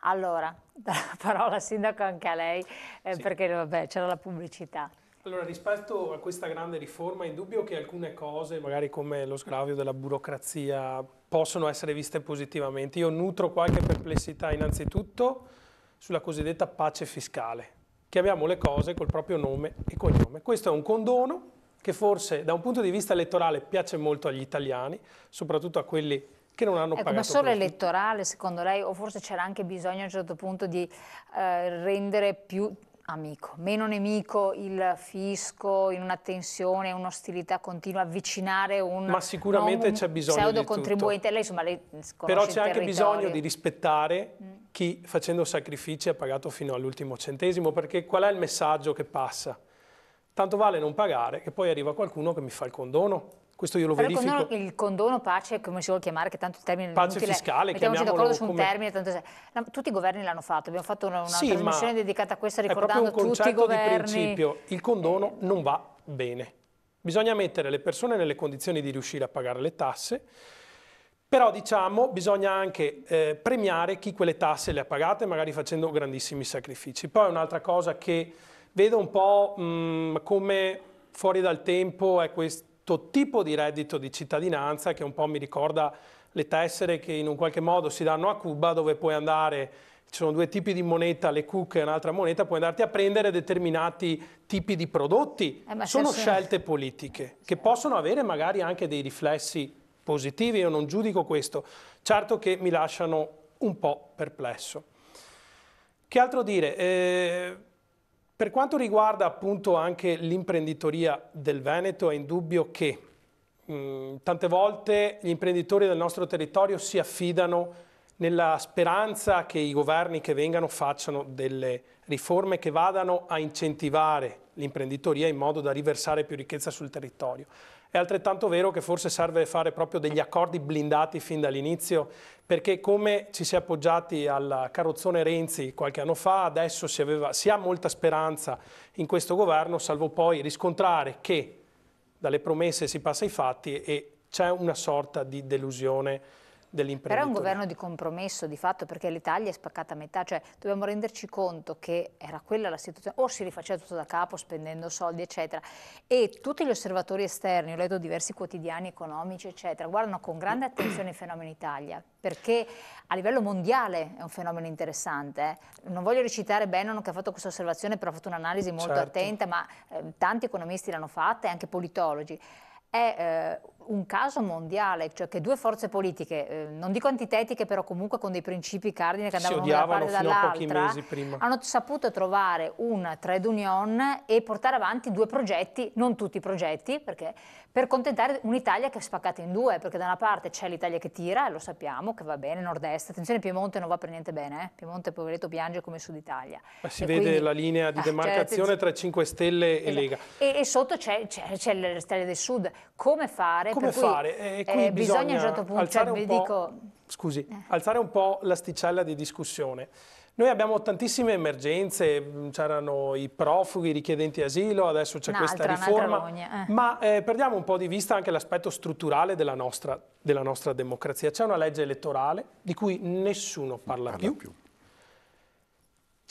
Allora, dà la parola sindaco anche a lei, Sì. perché vabbè, c'era la pubblicità. Allora, rispetto a questa grande riforma, è indubbio che alcune cose, magari come lo sgravio della burocrazia, possono essere viste positivamente. Io nutro qualche perplessità innanzitutto sulla cosiddetta pace fiscale. Chiamiamo le cose col proprio nome e cognome. Questo è un condono che forse da un punto di vista elettorale piace molto agli italiani, soprattutto a quelli che non hanno Ecco, ma pagato solo profitto. elettorale secondo lei, o forse c'era anche bisogno a un certo punto di rendere più amico, meno nemico il fisco in una tensione, un'ostilità continua, avvicinare un, Ma non sicuramente un c'è bisogno pseudo di tutto. contribuente, lei insomma lei Però conosce il c'è anche bisogno territorio. di rispettare chi facendo sacrifici ha pagato fino all'ultimo centesimo, perché qual è il messaggio che passa? Tanto vale non pagare, che poi arriva qualcuno che mi fa il condono. Questo io lo Però verifico. il condono pace, come si vuole chiamare, che tanto il termine è Pace inutile, fiscale, mettiamoci d'accordo chiamiamolo su un come... termine, tutti i governi l'hanno fatto, abbiamo fatto una Sì, trasmissione ma dedicata a questo è proprio un ricordando tutti i concetto di governi. principio. Il condono non va bene. Bisogna mettere le persone nelle condizioni di riuscire a pagare le tasse, però diciamo bisogna anche premiare chi quelle tasse le ha pagate, magari facendo grandissimi sacrifici. Poi un'altra cosa che vedo un po' come fuori dal tempo è questo tipo di reddito di cittadinanza che un po' mi ricorda le tessere che in un qualche modo si danno a Cuba, dove puoi andare, ci sono due tipi di moneta, le cucche e un'altra moneta, puoi andarti a prendere determinati tipi di prodotti. Sono scelte politiche che possono avere magari anche dei riflessi positivi, io non giudico questo, certo che mi lasciano un po' perplesso. Che altro dire? Per quanto riguarda appunto anche l'imprenditoria del Veneto, è indubbio che tante volte gli imprenditori del nostro territorio si affidano nella speranza che i governi che vengano facciano delle riforme che vadano a incentivare l'imprenditoria in modo da riversare più ricchezza sul territorio. È altrettanto vero che forse serve fare proprio degli accordi blindati fin dall'inizio, perché come ci si è appoggiati al carrozzone Renzi qualche anno fa, adesso si ha molta speranza in questo governo, salvo poi riscontrare che dalle promesse si passa ai fatti e c'è una sorta di delusione dell'imprenditoria. Però è un governo di compromesso di fatto, perché l'Italia è spaccata a metà, cioè dobbiamo renderci conto che era quella la situazione, o si rifaceva tutto da capo spendendo soldi eccetera, e tutti gli osservatori esterni, ho letto diversi quotidiani economici eccetera, guardano con grande attenzione i fenomeni in Italia, perché a livello mondiale è un fenomeno interessante. Non voglio recitare Bannon che ha fatto questa osservazione, però ha fatto un'analisi molto attenta, ma tanti economisti l'hanno fatta e anche politologi. È un caso mondiale, cioè che due forze politiche, non dico antitetiche, però comunque con dei principi cardine che andavano da una parte e dall'altra, hanno saputo trovare un trade union e portare avanti due progetti, non tutti i progetti, perché per contentare un'Italia che è spaccata in due, perché da una parte c'è l'Italia che tira, e lo sappiamo, che va bene, nord-est, attenzione Piemonte non va per niente bene, Piemonte poveretto piange come Sud Italia. Si vede quindi la linea di demarcazione tra 5 Stelle e Lega. E sotto c'è le Stelle del Sud. Come fare? Come fare? Qui bisogna a un certo punto, alzare un po' l'asticella di discussione. Noi abbiamo tantissime emergenze, c'erano i profughi, i richiedenti asilo, adesso c'è questa riforma, ma perdiamo un po' di vista anche l'aspetto strutturale della nostra democrazia. C'è una legge elettorale di cui nessuno parla più.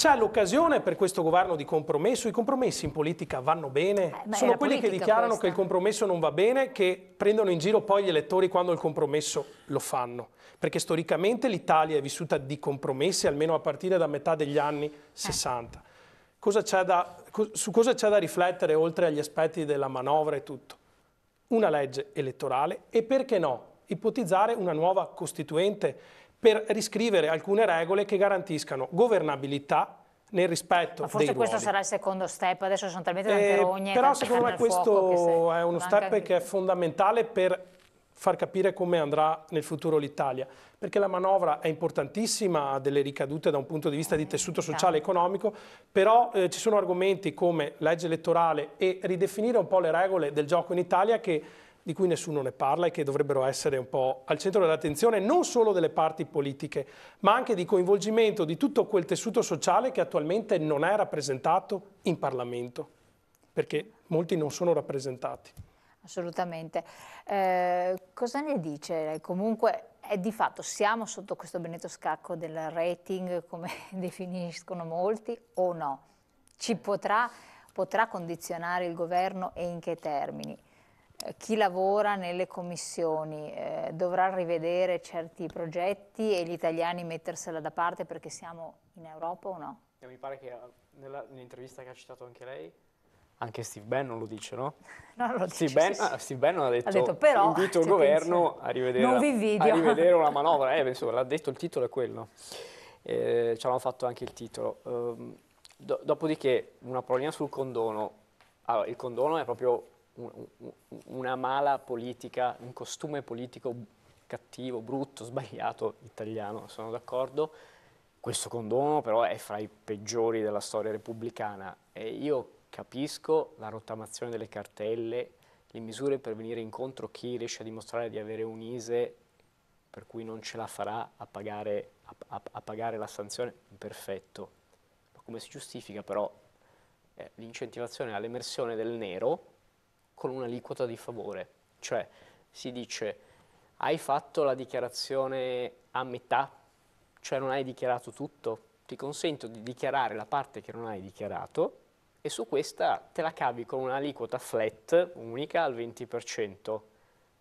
C'è l'occasione per questo governo di compromesso, i compromessi in politica vanno bene, sono quelli che dichiarano che il compromesso non va bene, che prendono in giro poi gli elettori quando il compromesso lo fanno, perché storicamente l'Italia è vissuta di compromessi almeno a partire da metà degli anni 60. Su cosa c'è da riflettere oltre agli aspetti della manovra e tutto? Una legge elettorale e perché no, ipotizzare una nuova costituente per riscrivere alcune regole che garantiscano governabilità nel rispetto dei ruoli. Ma forse questo sarà il secondo step, adesso sono talmente tante rogne. Però secondo me questo è uno step che è fondamentale per far capire come andrà nel futuro l'Italia, perché la manovra è importantissima, ha delle ricadute da un punto di vista di tessuto sociale e economico, però ci sono argomenti come legge elettorale e ridefinire un po' le regole del gioco in Italia di cui nessuno ne parla e che dovrebbero essere un po' al centro dell'attenzione non solo delle parti politiche, ma anche di coinvolgimento di tutto quel tessuto sociale che attualmente non è rappresentato in Parlamento, perché molti non sono rappresentati. assolutamente. Cosa ne dice? Comunque è di fatto, siamo sotto questo benedetto scacco del rating, come definiscono molti, o no? Potrà condizionare il governo e in che termini? Chi lavora nelle commissioni dovrà rivedere certi progetti e gli italiani mettersela da parte perché siamo in Europa o no? Mi pare che nell'intervista che ha citato anche lei, anche Steve Bannon lo dice, no? Non lo dice, Steve Bannon ha detto però, invito il governo a rivedere una manovra. Insomma, l'ha detto, il titolo è quello. Ci hanno fatto anche il titolo. Dopodiché, una parola sul condono. Allora, il condono è proprio una mala politica, un costume politico cattivo, brutto, sbagliato, italiano, sono d'accordo. Questo condono però è fra i peggiori della storia repubblicana e io capisco la rottamazione delle cartelle, le misure per venire incontro a chi riesce a dimostrare di avere un ISEE per cui non ce la farà a pagare la sanzione, perfetto. Ma come si giustifica però l'incentivazione all'emersione del nero con un'aliquota di favore? Cioè si dice hai fatto la dichiarazione a metà, cioè non hai dichiarato tutto, ti consento di dichiarare la parte che non hai dichiarato e su questa te la cavi con un'aliquota flat unica al 20%,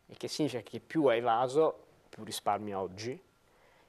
il che significa che più hai evaso, più risparmi oggi.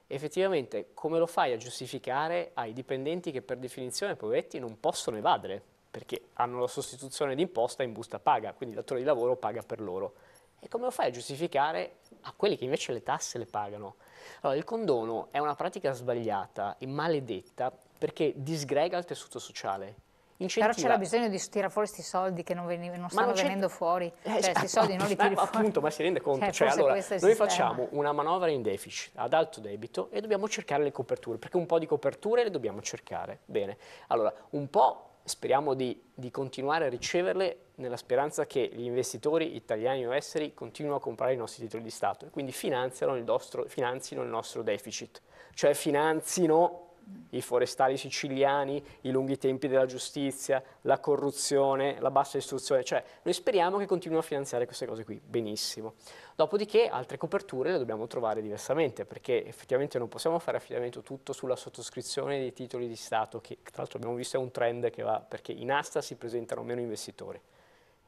Effettivamente, come lo fai a giustificare ai dipendenti che per definizione, poveretti, non possono evadere, perché hanno la sostituzione d'imposta in busta paga, quindi il datore di lavoro paga per loro. E come lo fai a giustificare a quelli che invece le tasse le pagano? Allora, il condono è una pratica sbagliata e maledetta perché disgrega il tessuto sociale. Però c'era bisogno di tirare fuori questi soldi che non stanno venendo fuori, cioè questi soldi non li tiri fuori. Appunto, ma si rende conto, allora, noi facciamo una manovra in deficit ad alto debito e dobbiamo cercare le coperture, perché un po' di coperture le dobbiamo cercare. Bene, allora, un po' speriamo di continuare a riceverle nella speranza che gli investitori italiani o esteri continuino a comprare i nostri titoli di Stato e quindi finanzino il nostro deficit, cioè finanzino i forestali siciliani, i lunghi tempi della giustizia, la corruzione, la bassa istruzione, cioè noi speriamo che continuino a finanziare queste cose qui, benissimo. Dopodiché altre coperture le dobbiamo trovare diversamente, perché effettivamente non possiamo fare affidamento tutto sulla sottoscrizione dei titoli di Stato, che tra l'altro abbiamo visto è un trend che va, perché in asta si presentano meno investitori.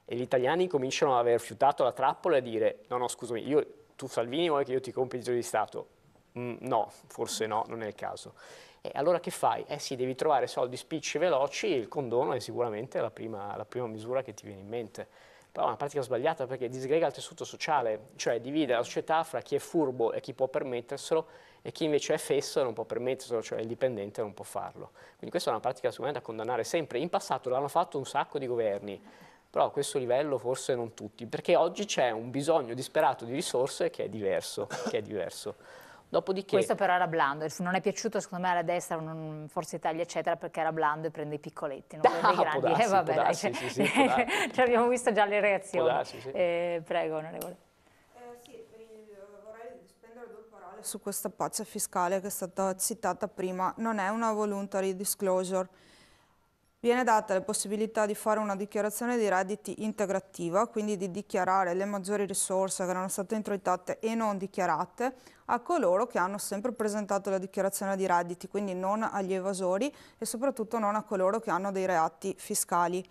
E gli italiani cominciano ad aver fiutato la trappola e a dire, no, scusami, tu Salvini vuoi che io ti compri i titoli di Stato? No, forse no, non è il caso. E allora che fai? Sì, devi trovare soldi spicci veloci, il condono è sicuramente la prima misura che ti viene in mente. Però è una pratica sbagliata perché disgrega il tessuto sociale, cioè divide la società fra chi è furbo e chi può permetterselo e chi invece è fesso e non può permetterselo, cioè il dipendente non può farlo. Quindi questa è una pratica sicuramente da condannare sempre. In passato l'hanno fatto un sacco di governi, però a questo livello forse non tutti, perché oggi c'è un bisogno disperato di risorse che è diverso. Dopodiché, questo però era blando, non è piaciuto secondo me alla destra, Forza Italia eccetera, perché era blando e prende i piccoletti, non prende i grandi. Vabbè, sì, ci abbiamo visto già le reazioni. Darsi, sì. Prego, onorevole. Vorrei spendere due parole su questa paccia fiscale che è stata citata prima. Non è una voluntary disclosure. Viene data la possibilità di fare una dichiarazione di redditi integrativa, quindi di dichiarare le maggiori risorse che erano state introitate e non dichiarate a coloro che hanno sempre presentato la dichiarazione di redditi, quindi non agli evasori e soprattutto non a coloro che hanno dei reati fiscali.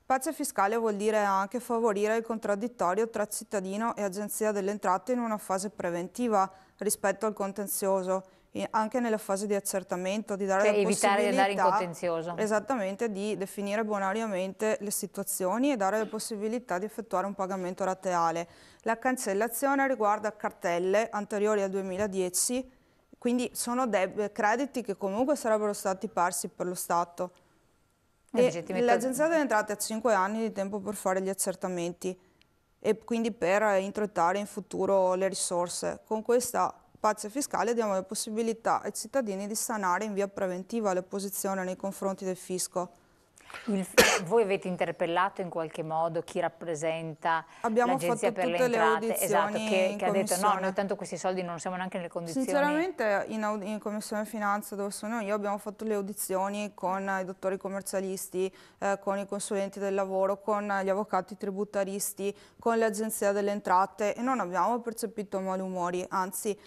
Pace fiscale vuol dire anche favorire il contraddittorio tra cittadino e Agenzia delle Entrate in una fase preventiva rispetto al contenzioso, anche nella fase di accertamento, di dare la possibilità, evitare di andare in contenzioso. Esattamente, di definire bonariamente le situazioni e dare la possibilità di effettuare un pagamento rateale. La cancellazione riguarda cartelle anteriori al 2010, quindi sono crediti che comunque sarebbero stati persi per lo Stato. L'Agenzia delle Entrate ha 5 anni di tempo per fare gli accertamenti e quindi per introitare in futuro le risorse. Con questa paccia fiscale diamo la possibilità ai cittadini di sanare in via preventiva le posizioni nei confronti del fisco. Voi avete interpellato in qualche modo chi rappresenta l'Agenzia per le Entrate? Esatto, che ha detto no, noi tanto questi soldi non siamo neanche nelle condizioni. Sinceramente in Commissione Finanza, dove sono io, abbiamo fatto le audizioni con i dottori commercialisti, con i consulenti del lavoro, con gli avvocati tributaristi, con l'Agenzia delle Entrate e non abbiamo percepito malumori, anzi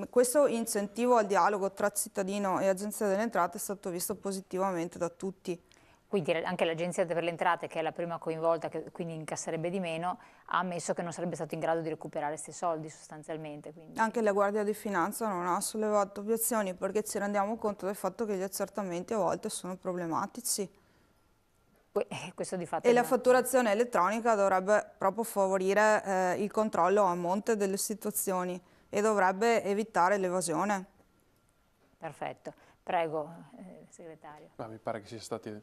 questo incentivo al dialogo tra cittadino e Agenzia delle Entrate è stato visto positivamente da tutti. Quindi anche l'Agenzia per le Entrate, che è la prima coinvolta, che quindi incasserebbe di meno, ha ammesso che non sarebbe stato in grado di recuperare questi soldi sostanzialmente. Quindi. Anche la Guardia di Finanza non ha sollevato obiezioni perché ci rendiamo conto del fatto che gli accertamenti a volte sono problematici. Questo di fatto e la fatturazione elettronica dovrebbe proprio favorire il controllo a monte delle situazioni e dovrebbe evitare l'evasione. Perfetto. Prego, segretario. Mi pare che sia stati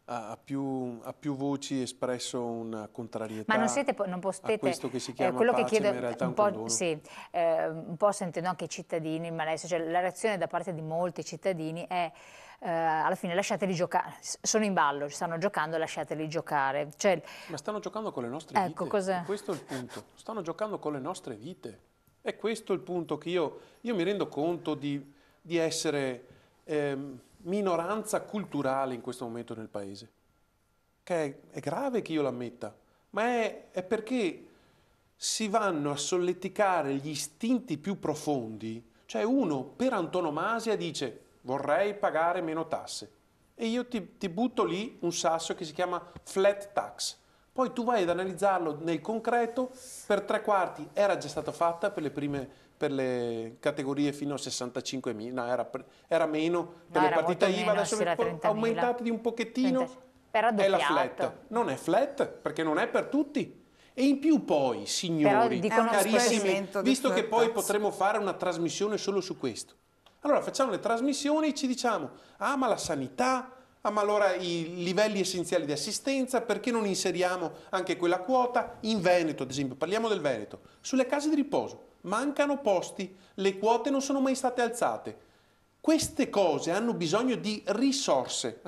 a più voci espresso una contrarietà. Ma non potete, a questo che si chiama quello pace, che chiedo, ma in realtà un condono. Sì, un po' sentendo anche i cittadini, il malessere, cioè la reazione da parte di molti cittadini è alla fine lasciateli giocare, sono in ballo, stanno giocando, lasciateli giocare. Cioè, ma stanno giocando con le nostre vite, questo è il punto, stanno giocando con le nostre vite. È questo il punto che io mi rendo conto di essere minoranza culturale in questo momento nel paese. Che è grave che io l'ammetta, ma è perché si vanno a solleticare gli istinti più profondi. Cioè uno per antonomasia dice vorrei pagare meno tasse e io ti butto lì un sasso che si chiama flat tax. Poi tu vai ad analizzarlo nel concreto, per 3/4 era già stata fatta per le categorie fino a 65.000, no, era meno per le partite IVA, adesso aumentate di un pochettino, è la flat. Non è flat perché non è per tutti. E in più poi, signori, carissimi, visto che poi potremo fare una trasmissione solo su questo, allora facciamo le trasmissioni e ci diciamo, ah ma la sanità, ah ma allora i livelli essenziali di assistenza, perché non inseriamo anche quella quota? In Veneto, ad esempio, parliamo del Veneto, sulle case di riposo, mancano posti, le quote non sono mai state alzate. Queste cose hanno bisogno di risorse,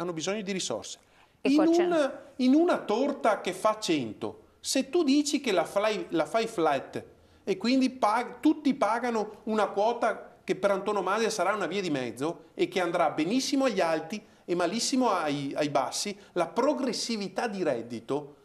In una torta che fa 100, se tu dici che la fai flat e quindi tutti pagano una quota che per antonomasia sarà una via di mezzo e che andrà benissimo agli alti e malissimo ai bassi, la progressività di reddito,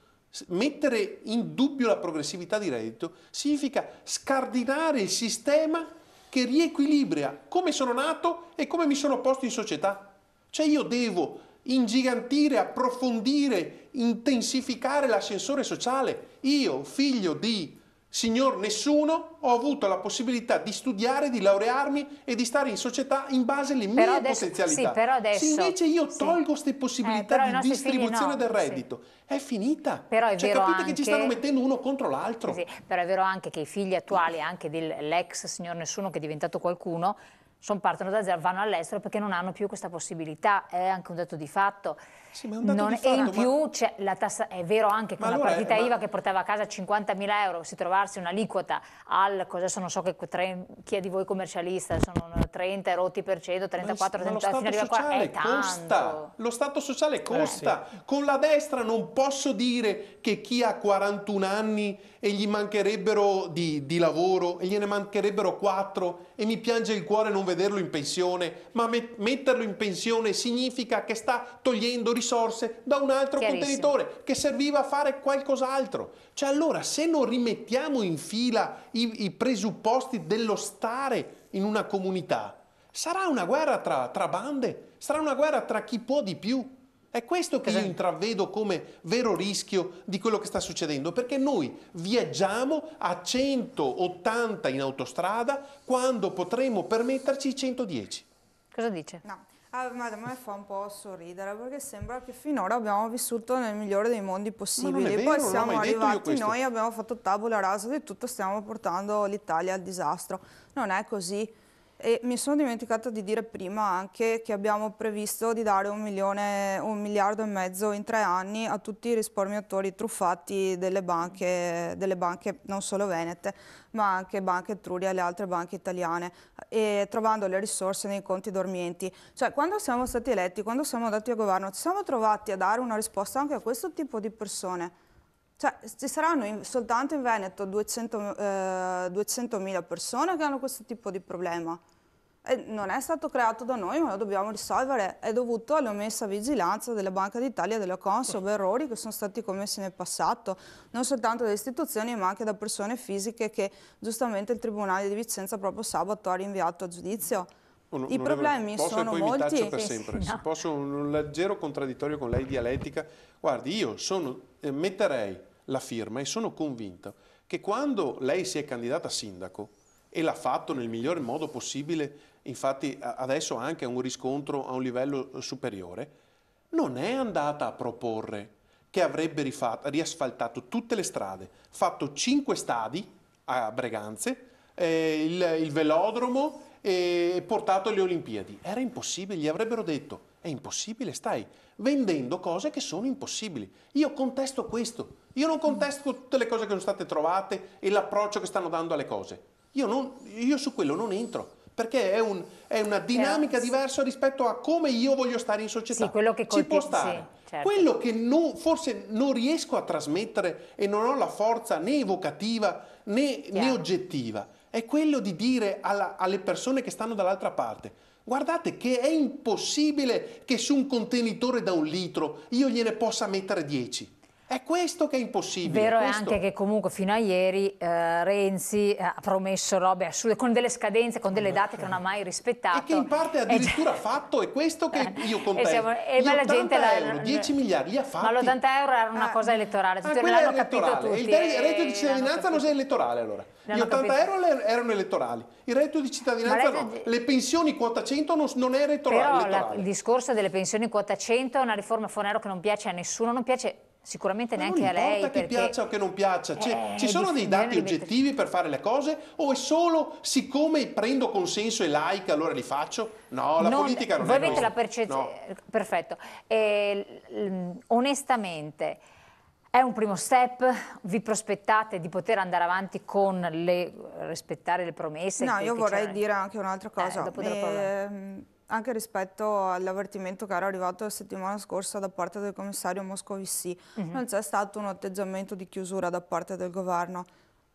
mettere in dubbio la progressività di reddito significa scardinare il sistema che riequilibra come sono nato e come mi sono posto in società. Cioè io devo ingigantire, approfondire, intensificare l'ascensore sociale. Io, figlio di signor nessuno, ho avuto la possibilità di studiare, di laurearmi e di stare in società in base alle mie potenzialità. Sì, però adesso, se invece io tolgo queste possibilità di distribuzione del reddito, è finita. Però è vero capite anche che ci stanno mettendo uno contro l'altro. Sì, però è vero anche che i figli attuali, anche dell'ex signor nessuno che è diventato qualcuno, partono da zero, vanno all'estero perché non hanno più questa possibilità, è anche un dato di fatto. Sì, ma è un dato di fatto, e in più c'è la tassa, è vero anche che una partita IVA che portava a casa 50.000 euro, si trovarsi un'aliquota adesso non so chi è di voi commercialista, sono 30 e rotti per cento, 34, 30, fino a qua, è tanto. Lo Stato sociale costa. Sì. Con la destra non posso dire che chi ha 41 anni e gli mancherebbero di lavoro e gliene mancherebbero 4 e mi piange il cuore non vederlo in pensione, ma metterlo in pensione significa che sta togliendo risorse da un altro contenitore che serviva a fare qualcos'altro. Cioè allora se non rimettiamo in fila i presupposti dello stare in una comunità, sarà una guerra tra bande, sarà una guerra tra chi può di più. È questo che io intravedo come vero rischio di quello che sta succedendo, perché noi viaggiamo a 180 in autostrada quando potremo permetterci i 110. Cosa dice? No. A me fa un po' sorridere perché sembra che finora abbiamo vissuto nel migliore dei mondi possibili. Vero, poi siamo arrivati noi, abbiamo fatto tabula rasa di tutto, stiamo portando l'Italia al disastro. Non è così. E mi sono dimenticata di dire prima anche che abbiamo previsto di dare 1,5 miliardi in 3 anni a tutti i risparmiatori truffati delle banche non solo venete, ma anche Banca Etruria e le altre banche italiane, e trovando le risorse nei conti dormienti. Cioè, quando siamo stati eletti, quando siamo andati al governo, ci siamo trovati a dare una risposta anche a questo tipo di persone. Cioè, ci saranno soltanto in Veneto 200.000 persone che hanno questo tipo di problema. E non è stato creato da noi, ma lo dobbiamo risolvere. È dovuto all'omessa vigilanza della Banca d'Italia e della Consob, errori che sono stati commessi nel passato, non soltanto dalle istituzioni, ma anche da persone fisiche che giustamente il Tribunale di Vicenza proprio sabato ha rinviato a giudizio. I problemi sono molti. Posso per sempre? No. Se posso un leggero contraddittorio con lei dialettica? Guardi, io metterei la firma e sono convinto che quando lei si è candidata a sindaco, e l'ha fatto nel migliore modo possibile, infatti adesso anche a un riscontro a un livello superiore, non è andata a proporre che avrebbe riasfaltato tutte le strade, fatto 5 stadi a Breganze, il velodromo e portato alle Olimpiadi. Era impossibile, gli avrebbero detto, è impossibile, stai vendendo cose che sono impossibili. Io contesto questo, io non contesto tutte le cose che sono state trovate e l'approccio che stanno dando alle cose. Io su quello non entro, perché è una dinamica diversa rispetto a come io voglio stare in società. Sì, quello che ci può stare. Sì, certo. Quello che forse non riesco a trasmettere e non ho la forza né evocativa né oggettiva, è quello di dire alle persone che stanno dall'altra parte: guardate che è impossibile che su un contenitore da 1 litro io gliene possa mettere 10. È questo che è impossibile. Vero è anche che comunque fino a ieri Renzi ha promesso robe assurde, con delle scadenze, con delle date che non ha mai rispettato. E che in parte addirittura ha fatto, è questo che io contesto. Gli 80 euro, 10 miliardi li ha fatti. Ma l'80 euro era una cosa elettorale, tutti l'hanno capito tutti. Il reddito di cittadinanza non è elettorale allora. Gli 80 euro erano elettorali, il reddito di cittadinanza no. Le pensioni quota 100 non è elettorale. Però il discorso delle pensioni quota 100 è una riforma Fornero che non piace a nessuno, non piace sicuramente neanche a lei. Non importa che piaccia o che non piaccia, ci sono dei dati oggettivi per fare le cose, o è solo siccome prendo consenso e like allora li faccio? No, la politica non è voi avete la percezione, no. Perfetto. Onestamente è un primo step? Vi prospettate di poter andare avanti con rispettare le promesse? No, io vorrei dire anche un'altra cosa. Anche rispetto all'avvertimento che era arrivato la settimana scorsa da parte del commissario Moscovici, non c'è stato un atteggiamento di chiusura da parte del governo,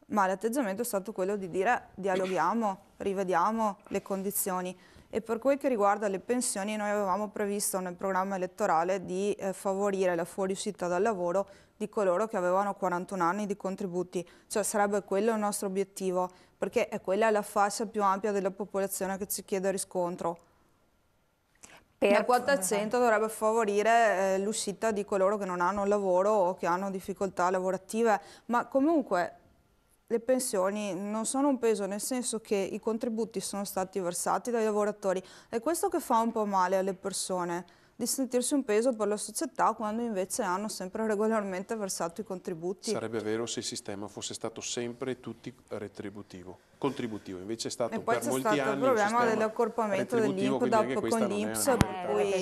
ma l'atteggiamento è stato quello di dire dialoghiamo, rivediamo le condizioni. E per quel che riguarda le pensioni, noi avevamo previsto nel programma elettorale di favorire la fuoriuscita dal lavoro di coloro che avevano 41 anni di contributi, cioè sarebbe quello il nostro obiettivo, perché è quella la fascia più ampia della popolazione che ci chiede riscontro. La quota 100 dovrebbe favorire l'uscita di coloro che non hanno lavoro o che hanno difficoltà lavorative, ma comunque le pensioni non sono un peso, nel senso che i contributi sono stati versati dai lavoratori. È questo che fa un po' male alle persone, di sentirsi un peso per la società quando invece hanno sempre regolarmente versato i contributi. Sarebbe vero se il sistema fosse stato sempre tutti contributivo, invece è stato per molti anni il problema dell'accorpamento dell'INPDAP con l'INPS,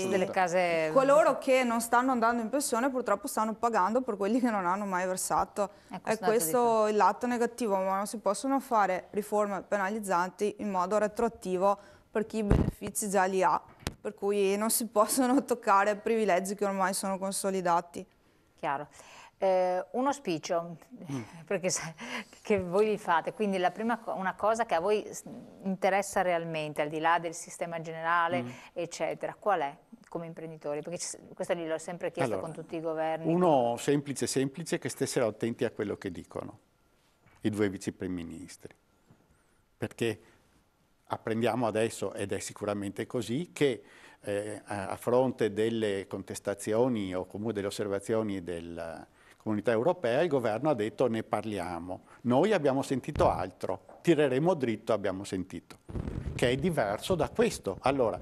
delle case... coloro che non stanno andando in pensione purtroppo stanno pagando per quelli che non hanno mai versato. È questo il lato negativo, ma non si possono fare riforme penalizzanti in modo retroattivo per chi i benefici già li ha, per cui non si possono toccare privilegi che ormai sono consolidati. Chiaro. Un auspicio che voi vi fate, quindi una cosa che a voi interessa realmente, al di là del sistema generale, eccetera, qual è come imprenditori? Perché questo gliel'ho sempre chiesto con tutti i governi. Uno semplice, che stessero attenti a quello che dicono i 2 vice primi ministri, perché apprendiamo adesso, ed è sicuramente così, che a fronte delle contestazioni o comunque delle osservazioni della Comunità Europea, il governo ha detto ne parliamo. Noi abbiamo sentito altro, tireremo dritto, abbiamo sentito, che è diverso da questo. Allora,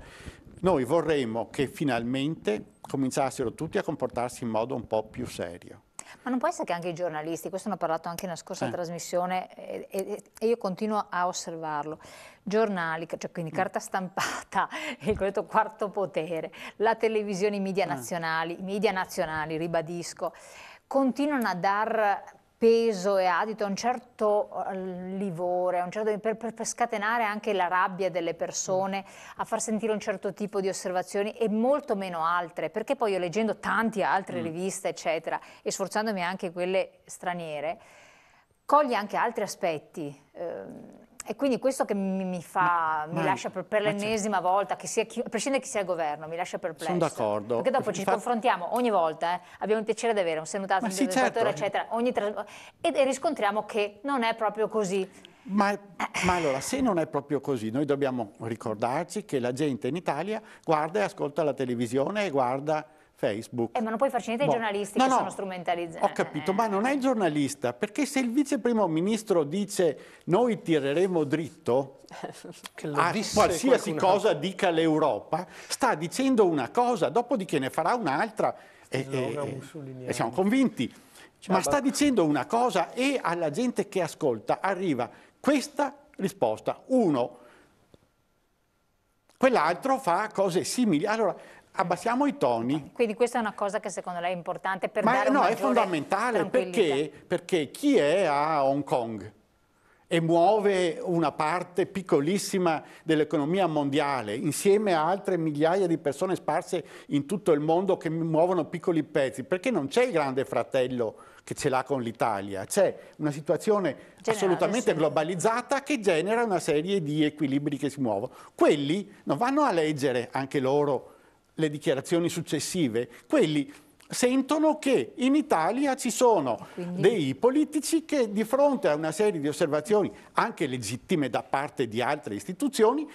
noi vorremmo che finalmente cominciassero tutti a comportarsi in modo un po' più serio. Ma non può essere che anche i giornalisti, questo ne ho parlato anche nella scorsa trasmissione e io continuo a osservarlo, giornali, cioè quindi carta stampata, il cosiddetto quarto potere, la televisione, i media nazionali, ribadisco, continuano a dar peso e adito a un certo livore, a un certo, per scatenare anche la rabbia delle persone, a far sentire un certo tipo di osservazioni e molto meno altre, perché poi io leggendo tante altre riviste eccetera e sforzandomi anche quelle straniere, cogli anche altri aspetti. E quindi questo che mi lascia per l'ennesima volta, che sia a prescindere chi sia il governo, mi lascia perplesso. Sono d'accordo. Perché dopo ci confrontiamo ogni volta, abbiamo il piacere di avere un senato, un deputatore, eccetera, e riscontriamo che non è proprio così. Ma allora, se non è proprio così, noi dobbiamo ricordarci che la gente in Italia guarda e ascolta la televisione e guarda Facebook. Ma non puoi farci niente ai giornalisti che sono strumentalizzati. Ho capito, ma non è il giornalista, perché se il vice primo ministro dice noi tireremo dritto a qualsiasi cosa dica l'Europa, sta dicendo una cosa, dopodiché ne farà un'altra e siamo convinti. Ma sta dicendo una cosa e alla gente che ascolta arriva questa risposta. Uno, quell'altro fa cose simili. Allora, abbassiamo i toni. Quindi questa è una cosa che secondo lei è importante per dare una maggiore è fondamentale perché chi è a Hong Kong e muove una parte piccolissima dell'economia mondiale insieme a altre migliaia di persone sparse in tutto il mondo che muovono piccoli pezzi, perché non c'è il grande fratello che ce l'ha con l'Italia, c'è una situazione assolutamente globalizzata che genera una serie di equilibri che si muovono. Quelli non vanno a leggere anche loro le dichiarazioni successive, quelli sentono che in Italia ci sono dei politici che di fronte a una serie di osservazioni anche legittime da parte di altre istituzioni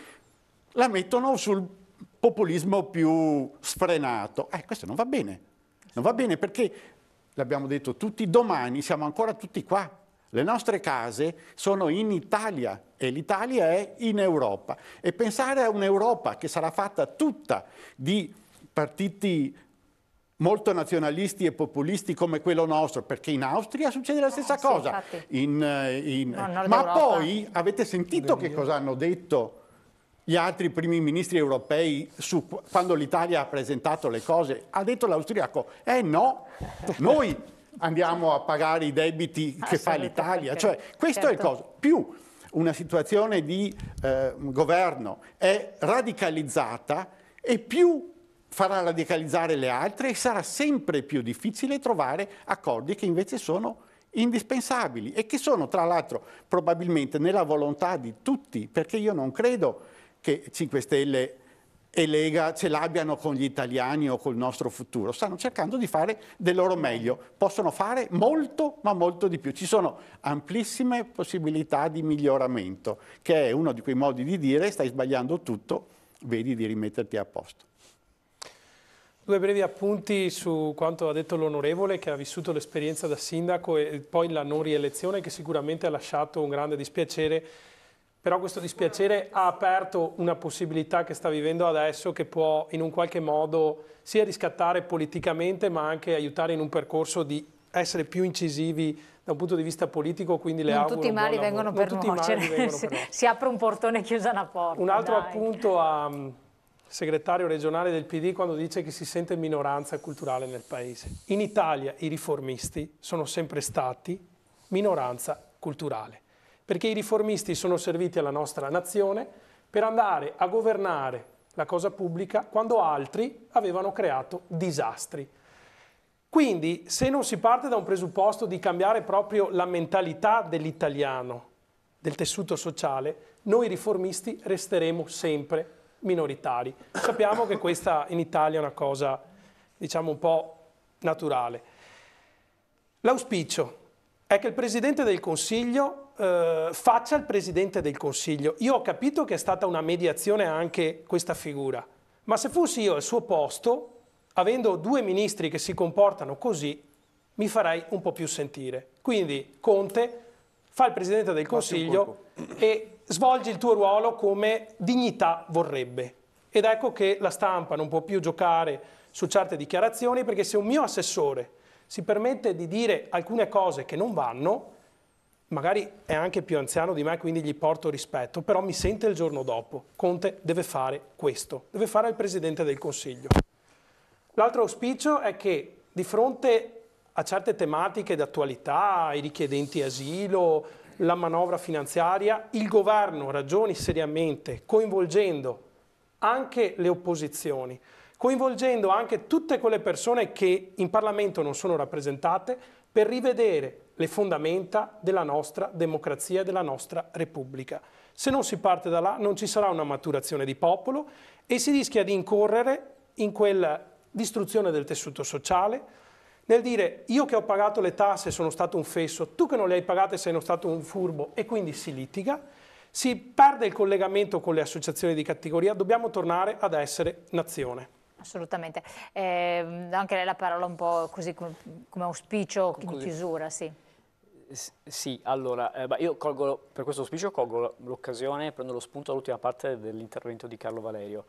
la mettono sul populismo più sfrenato. Questo non va bene, non va bene perché, l'abbiamo detto tutti, domani siamo ancora tutti qua. Le nostre case sono in Italia e l'Italia è in Europa. E pensare a un'Europa che sarà fatta tutta di partiti molto nazionalisti e populisti come quello nostro, perché in Austria succede la stessa cosa. Ma poi avete sentito che cosa hanno detto gli altri primi ministri europei quando l'Italia ha presentato le cose? Ha detto l'austriaco, no, noi andiamo a pagare i debiti che fa l'Italia. Cioè, questo è il coso. Più una situazione di governo è radicalizzata e più farà radicalizzare le altre e sarà sempre più difficile trovare accordi che invece sono indispensabili e che sono tra l'altro probabilmente nella volontà di tutti, perché io non credo che 5 Stelle e Lega ce l'abbiano con gli italiani o col nostro futuro, stanno cercando di fare del loro meglio, possono fare molto ma molto di più, ci sono amplissime possibilità di miglioramento, che è uno di quei modi di dire stai sbagliando tutto, vedi di rimetterti a posto. 2 brevi appunti su quanto ha detto l'onorevole che ha vissuto l'esperienza da sindaco e poi la non rielezione che sicuramente ha lasciato un grande dispiacere, però questo dispiacere ha aperto una possibilità che sta vivendo adesso che può in un qualche modo sia riscattare politicamente ma anche aiutare in un percorso di essere più incisivi da un punto di vista politico, quindi le auguro tutti i mali vengono per nuocere, si apre un portone e chiusa una porta. Un altro appunto a segretario regionale del PD quando dice che si sente minoranza culturale nel paese. In Italia i riformisti sono sempre stati minoranza culturale, perché i riformisti sono serviti alla nostra nazione per andare a governare la cosa pubblica quando altri avevano creato disastri. Quindi se non si parte da un presupposto di cambiare proprio la mentalità dell'italiano, del tessuto sociale, noi riformisti resteremo sempre minoritari. Sappiamo che questa in Italia è una cosa, diciamo, un po' naturale. L'auspicio è che il Presidente del Consiglio faccia il Presidente del Consiglio. Io ho capito che è stata una mediazione anche questa figura, ma se fossi io al suo posto, avendo 2 ministri che si comportano così, mi farei un po' più sentire. Quindi Conte fa il Presidente del Consiglio e svolgi il tuo ruolo come dignità vorrebbe. Ed ecco che la stampa non può più giocare su certe dichiarazioni, perché se un mio assessore si permette di dire alcune cose che non vanno, magari è anche più anziano di me, quindi gli porto rispetto, però mi sente il giorno dopo, Conte deve fare questo, deve fare il Presidente del Consiglio. L'altro auspicio è che di fronte a certe tematiche d'attualità, i richiedenti asilo, la manovra finanziaria, il governo ragioni seriamente, coinvolgendo anche le opposizioni, coinvolgendo anche tutte quelle persone che in Parlamento non sono rappresentate, per rivedere le fondamenta della nostra democrazia e della nostra Repubblica. Se non si parte da là non ci sarà una maturazione di popolo e si rischia di incorrere in quella distruzione del tessuto sociale, nel dire io che ho pagato le tasse sono stato un fesso, tu che non le hai pagate sei stato un furbo, e quindi si litiga, si perde il collegamento con le associazioni di categoria, dobbiamo tornare ad essere nazione. Assolutamente. Anche lei la parola un po' così come auspicio di chiusura, sì. Sì, allora, io per questo auspicio colgo l'occasione, prendo lo spunto dall'ultima parte dell'intervento di Carlo Valerio.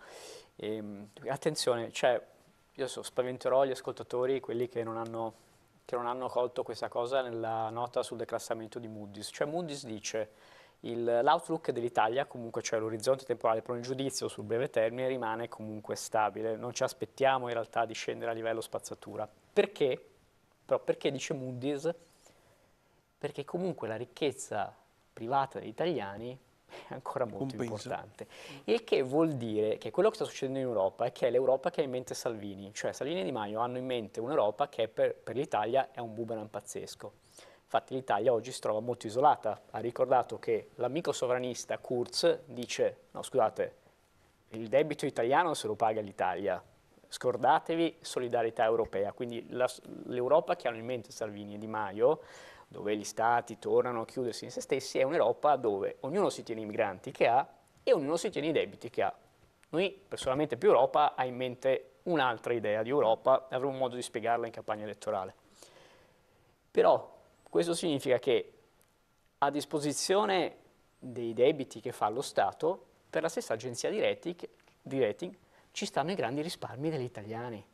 Attenzione, cioè, io spaventerò gli ascoltatori, quelli che non hanno colto questa cosa nella nota sul declassamento di Moody's. Cioè Moody's dice l'outlook dell'Italia, comunque cioè l'orizzonte temporale per un giudizio sul breve termine, rimane comunque stabile. Non ci aspettiamo in realtà di scendere a livello spazzatura. Perché? Però perché dice Moody's? Perché comunque la ricchezza privata degli italiani è ancora molto importante. Il che vuol dire che quello che sta succedendo in Europa è che è l'Europa che ha in mente Salvini, cioè Salvini e Di Maio hanno in mente un'Europa che per l'Italia è un boomerang pazzesco. Infatti l'Italia oggi si trova molto isolata. Ha ricordato che l'amico sovranista Kurz dice, no scusate, il debito italiano se lo paga l'Italia, scordatevi solidarietà europea. Quindi l'Europa che hanno in mente Salvini e Di Maio, dove gli stati tornano a chiudersi in se stessi, è un'Europa dove ognuno si tiene i migranti che ha e ognuno si tiene i debiti che ha. Noi, personalmente, più Europa, ha in mente un'altra idea di Europa e avremo modo di spiegarla in campagna elettorale. Però questo significa che a disposizione dei debiti che fa lo Stato, per la stessa agenzia di rating ci stanno i grandi risparmi degli italiani.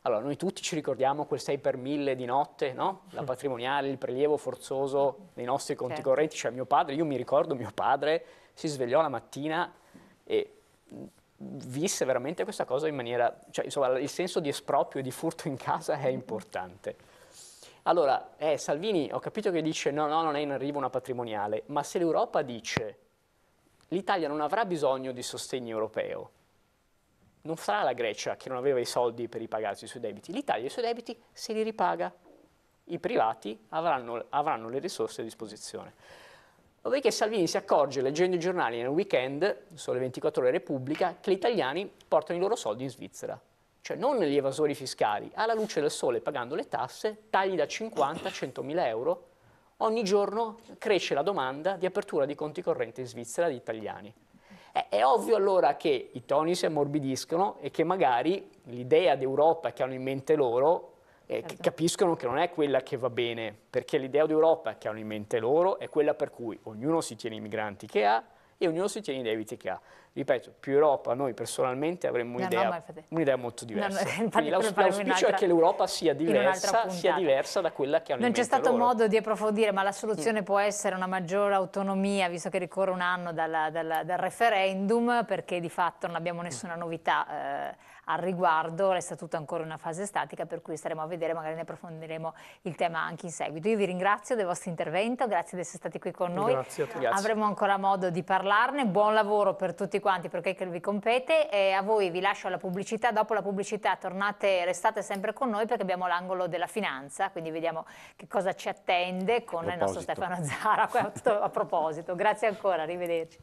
Allora, noi tutti ci ricordiamo quel 6 per 1000 di notte, no? La patrimoniale, il prelievo forzoso dei nostri conti correnti. Cioè io mi ricordo mio padre si svegliò la mattina e visse veramente questa cosa in maniera... Cioè, insomma, il senso di esproprio e di furto in casa è importante. Allora, Salvini, ho capito che dice no, non è in arrivo una patrimoniale, ma se l'Europa dice l'Italia non avrà bisogno di sostegno europeo, non sarà la Grecia che non aveva i soldi per ripagarsi i suoi debiti, l'Italia i suoi debiti se li ripaga, i privati avranno le risorse a disposizione. Dopodiché Salvini si accorge, leggendo i giornali nel weekend, Sole 24 Ore Repubblica, che gli italiani portano i loro soldi in Svizzera. Cioè non gli evasori fiscali, alla luce del sole, pagando le tasse, tagli da 50 a 100.000 euro, ogni giorno cresce la domanda di apertura di conti correnti in Svizzera di italiani. È ovvio allora che i toni si ammorbidiscono e che magari l'idea d'Europa che hanno in mente loro capiscono che non è quella che va bene, perché l'idea d'Europa che hanno in mente loro è quella per cui ognuno si tiene i migranti che ha e ognuno si tiene i debiti che ha. Ripeto, più Europa, noi personalmente avremmo un'idea molto diversa. Quindi l'auspicio è che l'Europa sia diversa da quella che hanno in mente loro. Non c'è stato modo di approfondire, ma la soluzione può essere una maggiore autonomia, visto che ricorre un anno dal referendum, perché di fatto non abbiamo nessuna novità al riguardo, resta tutto ancora in una fase statica, per cui staremo a vedere, magari ne approfondiremo il tema anche in seguito. Io vi ringrazio del vostro intervento, grazie di essere stati qui con noi. Grazie a tutti. Avremo ancora modo di parlarne, buon lavoro per tutti quanti perché vi compete, e a voi vi lascio la pubblicità. Dopo la pubblicità restate sempre con noi perché abbiamo l'angolo della finanza, quindi vediamo che cosa ci attende con il nostro Stefano Zara, tutto a proposito. Grazie ancora, arrivederci.